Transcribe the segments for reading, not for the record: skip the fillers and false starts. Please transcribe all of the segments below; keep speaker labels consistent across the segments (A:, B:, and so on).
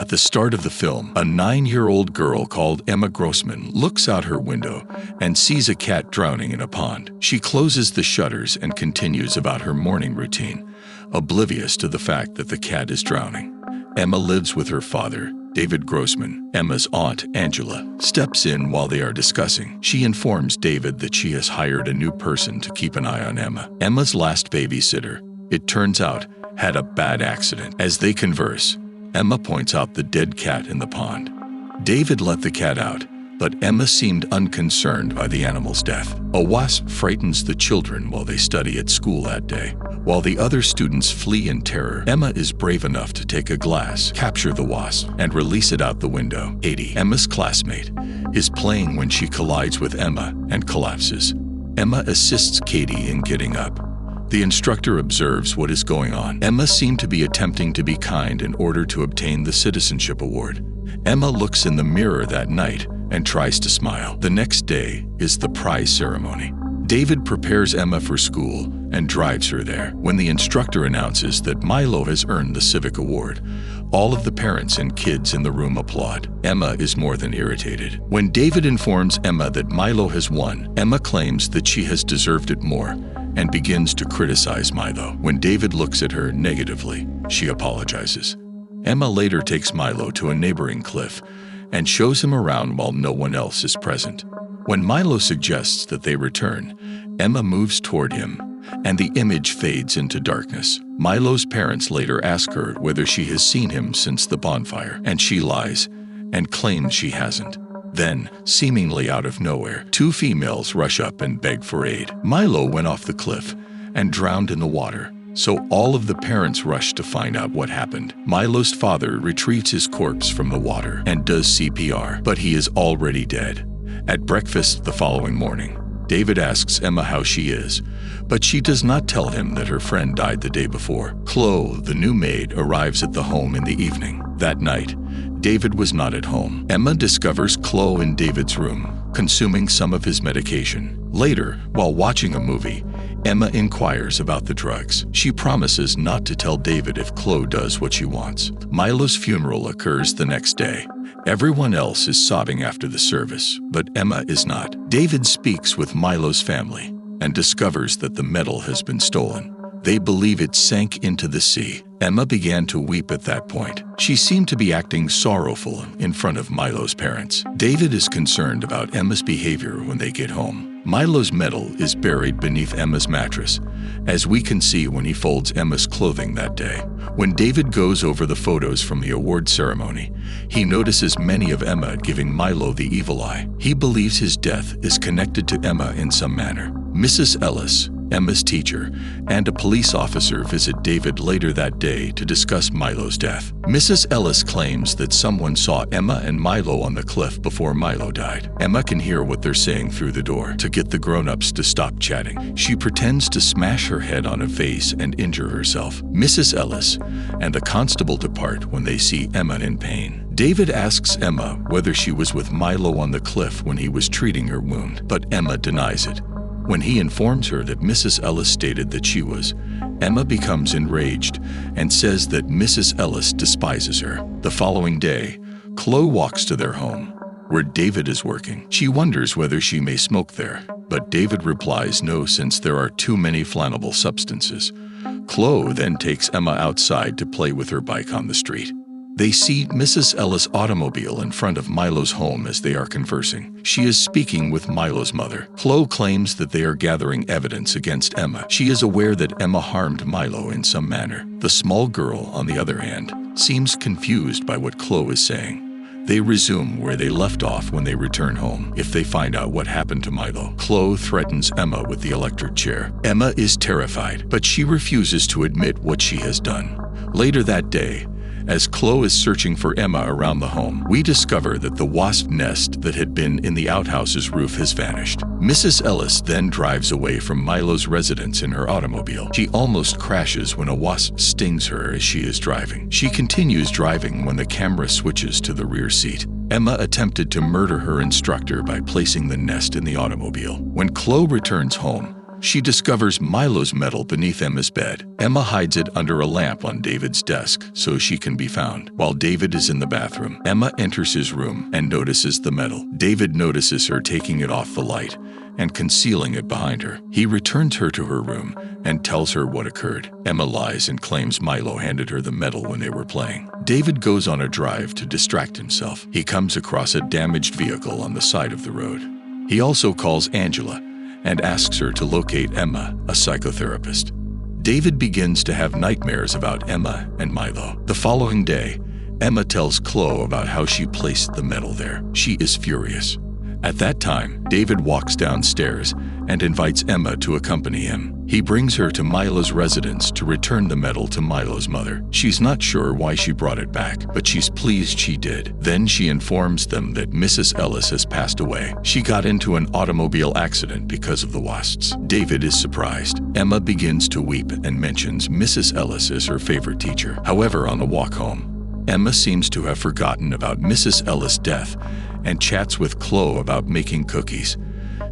A: At the start of the film, a 9-year-old girl called Emma Grossman looks out her window and sees a cat drowning in a pond. She closes the shutters and continues about her morning routine, oblivious to the fact that the cat is drowning. Emma lives with her father, David Grossman. Emma's aunt, Angela, steps in while they are discussing. She informs David that she has hired a new person to keep an eye on Emma. Emma's last babysitter, it turns out, had a bad accident. As they converse, Emma points out the dead cat in the pond. David let the cat out, but Emma seemed unconcerned by the animal's death. A wasp frightens the children while they study at school that day. While the other students flee in terror, Emma is brave enough to take a glass, capture the wasp, and release it out the window. Katie, Emma's classmate, is playing when she collides with Emma and collapses. Emma assists Katie in getting up. The instructor observes what is going on. Emma seemed to be attempting to be kind in order to obtain the citizenship award. Emma looks in the mirror that night and tries to smile. The next day is the prize ceremony. David prepares Emma for school and drives her there. When the instructor announces that Milo has earned the civic award, all of the parents and kids in the room applaud. Emma is more than irritated. When David informs Emma that Milo has won, Emma claims that she has deserved it more and begins to criticize Milo. When David looks at her negatively, she apologizes. Emma later takes Milo to a neighboring cliff and shows him around while no one else is present. When Milo suggests that they return, Emma moves toward him, and the image fades into darkness. Milo's parents later ask her whether she has seen him since the bonfire, and she lies and claims she hasn't. Then, seemingly out of nowhere, 2 females rush up and beg for aid. Milo went off the cliff and drowned in the water, so all of the parents rush to find out what happened. Milo's father retrieves his corpse from the water and does CPR, but he is already dead. At breakfast the following morning, David asks Emma how she is, but she does not tell him that her friend died the day before. Chloe, the new maid, arrives at the home in the evening. That night, David was not at home. Emma discovers Chloe in David's room, consuming some of his medication. Later, while watching a movie, Emma inquires about the drugs. She promises not to tell David if Chloe does what she wants. Milo's funeral occurs the next day. Everyone else is sobbing after the service, but Emma is not. David speaks with Milo's family and discovers that the medal has been stolen. They believe it sank into the sea. Emma began to weep at that point. She seemed to be acting sorrowful in front of Milo's parents. David is concerned about Emma's behavior when they get home. Milo's medal is buried beneath Emma's mattress, as we can see when he folds Emma's clothing that day. When David goes over the photos from the award ceremony, he notices many of Emma giving Milo the evil eye. He believes his death is connected to Emma in some manner. Mrs. Ellis, Emma's teacher, and a police officer visit David later that day to discuss Milo's death. Mrs. Ellis claims that someone saw Emma and Milo on the cliff before Milo died. Emma can hear what they're saying through the door. To get the grown-ups to stop chatting, she pretends to smash her head on a vase and injure herself. Mrs. Ellis and the constable depart when they see Emma in pain. David asks Emma whether she was with Milo on the cliff when he was treating her wound, but Emma denies it. When he informs her that Mrs. Ellis stated that she was, Emma becomes enraged and says that Mrs. Ellis despises her. The following day, Chloe walks to their home, where David is working. She wonders whether she may smoke there, but David replies no, since there are too many flammable substances. Chloe then takes Emma outside to play with her bike on the street. They see Mrs. Ellis' automobile in front of Milo's home as they are conversing. She is speaking with Milo's mother. Chloe claims that they are gathering evidence against Emma. She is aware that Emma harmed Milo in some manner. The small girl, on the other hand, seems confused by what Chloe is saying. They resume where they left off when they return home. If they find out what happened to Milo, Chloe threatens Emma with the electric chair. Emma is terrified, but she refuses to admit what she has done. Later that day, as Chloe is searching for Emma around the home, we discover that the wasp nest that had been in the outhouse's roof has vanished. Mrs. Ellis then drives away from Milo's residence in her automobile. She almost crashes when a wasp stings her as she is driving. She continues driving when the camera switches to the rear seat. Emma attempted to murder her instructor by placing the nest in the automobile. When Chloe returns home, She discovers Milo's medal beneath Emma's bed. Emma hides it under a lamp on David's desk so she can be found. While David is in the bathroom, Emma enters his room and notices the medal. David notices her taking it off the light and concealing it behind her. He returns her to her room and tells her what occurred. Emma lies and claims Milo handed her the medal when they were playing. David goes on a drive to distract himself. He comes across a damaged vehicle on the side of the road. He also calls Angela and asks her to locate Emma, a psychotherapist. David begins to have nightmares about Emma and Milo. The following day, Emma tells Chloe about how she placed the medal there. She is furious. At that time, David walks downstairs and invites Emma to accompany him. He brings her to Milo's residence to return the medal to Milo's mother. She's not sure why she brought it back, but she's pleased she did. Then she informs them that Mrs. Ellis has passed away. She got into an automobile accident because of the wasps. David is surprised. Emma begins to weep and mentions Mrs. Ellis as her favorite teacher. However, on the walk home, Emma seems to have forgotten about Mrs. Ellis' death and chats with Chloe about making cookies.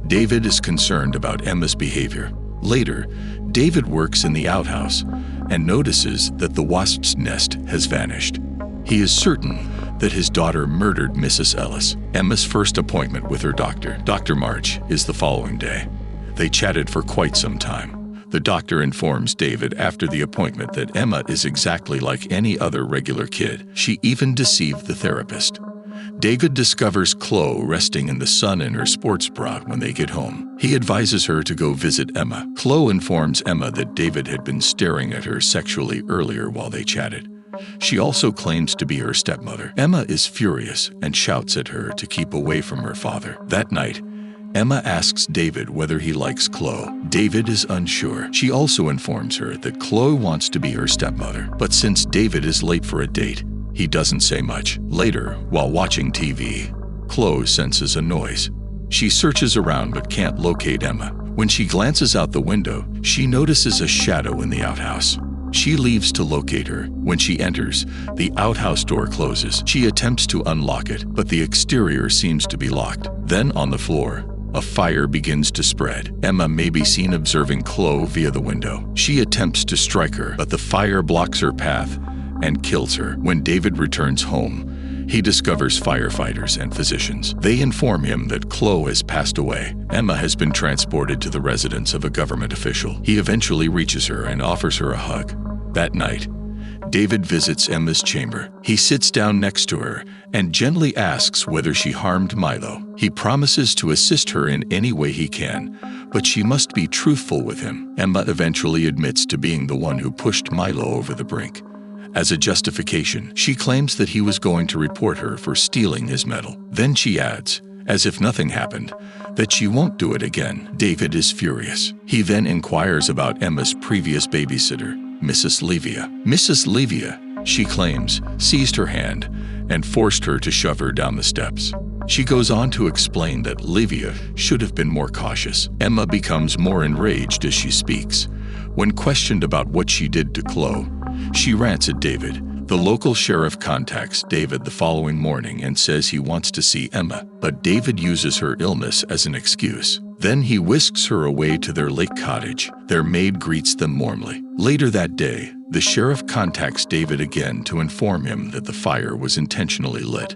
A: David is concerned about Emma's behavior. Later, David works in the outhouse and notices that the wasp's nest has vanished. He is certain that his daughter murdered Mrs. Ellis. Emma's first appointment with her doctor, Dr. March, is the following day. They chatted for quite some time. The doctor informs David after the appointment that Emma is exactly like any other regular kid. She even deceived the therapist. David discovers Chloe resting in the sun in her sports bra when they get home. He advises her to go visit Emma. Chloe informs Emma that David had been staring at her sexually earlier while they chatted. She also claims to be her stepmother. Emma is furious and shouts at her to keep away from her father. That night, Emma asks David whether he likes Chloe. David is unsure. She also informs her that Chloe wants to be her stepmother, but since David is late for a date, he doesn't say much. Later, while watching TV, Chloe senses a noise. She searches around but can't locate Emma. When she glances out the window, she notices a shadow in the outhouse. She leaves to locate her. When she enters, the outhouse door closes. She attempts to unlock it, but the exterior seems to be locked. Then on the floor, a fire begins to spread. Emma may be seen observing Chloe via the window. She attempts to strike her, but the fire blocks her path and kills her. When David returns home, he discovers firefighters and physicians. They inform him that Chloe has passed away. Emma has been transported to the residence of a government official. He eventually reaches her and offers her a hug. That night, David visits Emma's chamber. He sits down next to her and gently asks whether she harmed Milo. He promises to assist her in any way he can, but she must be truthful with him. Emma eventually admits to being the one who pushed Milo over the brink. As a justification, she claims that he was going to report her for stealing his medal. Then she adds, as if nothing happened, that she won't do it again. David is furious. He then inquires about Emma's previous babysitter, Mrs. Livia. Mrs. Livia, she claims, seized her hand and forced her to shove her down the steps. She goes on to explain that Livia should have been more cautious. Emma becomes more enraged as she speaks. When questioned about what she did to Chloe, she rants at David. The local sheriff contacts David the following morning and says he wants to see Emma, but David uses her illness as an excuse. Then he whisks her away to their lake cottage. Their maid greets them warmly. Later that day, the sheriff contacts David again to inform him that the fire was intentionally lit,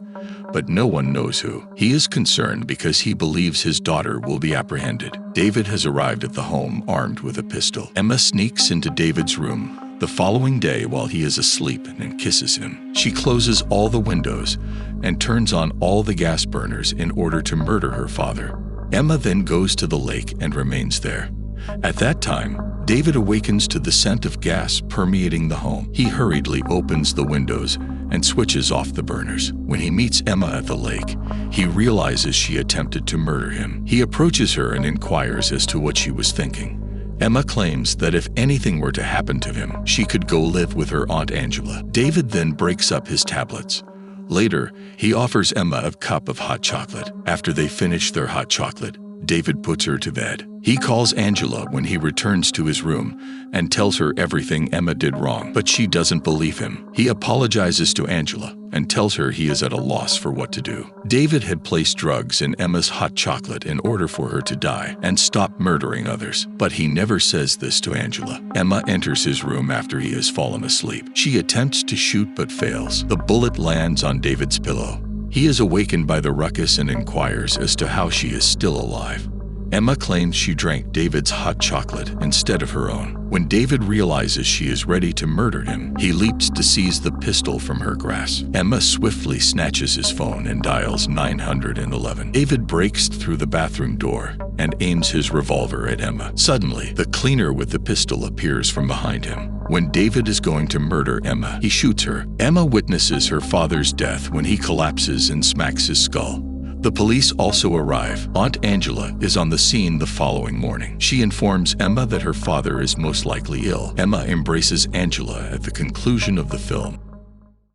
A: but no one knows who. He is concerned because he believes his daughter will be apprehended. David has arrived at the home armed with a pistol. Emma sneaks into David's room the following day while he is asleep and kisses him. She closes all the windows and turns on all the gas burners in order to murder her father. Emma then goes to the lake and remains there. At that time, David awakens to the scent of gas permeating the home. He hurriedly opens the windows and switches off the burners. When he meets Emma at the lake, he realizes she attempted to murder him. He approaches her and inquires as to what she was thinking. Emma claims that if anything were to happen to him, she could go live with her Aunt Angela. David then breaks up his tablets. Later, he offers Emma a cup of hot chocolate. After they finish their hot chocolate, David puts her to bed. He calls Angela when he returns to his room and tells her everything Emma did wrong, but she doesn't believe him. He apologizes to Angela and tells her he is at a loss for what to do. David had placed drugs in Emma's hot chocolate in order for her to die and stop murdering others, but he never says this to Angela. Emma enters his room after he has fallen asleep. She attempts to shoot but fails. The bullet lands on David's pillow. He is awakened by the ruckus and inquires as to how she is still alive. Emma claims she drank David's hot chocolate instead of her own. When David realizes she is ready to murder him, he leaps to seize the pistol from her grasp. Emma swiftly snatches his phone and dials 911. David breaks through the bathroom door and aims his revolver at Emma. Suddenly, the cleaner with the pistol appears from behind him. When David is going to murder Emma, he shoots her. Emma witnesses her father's death when he collapses and smacks his skull. The police also arrive. Aunt Angela is on the scene the following morning. She informs Emma that her father is most likely ill. Emma embraces Angela at the conclusion of the film.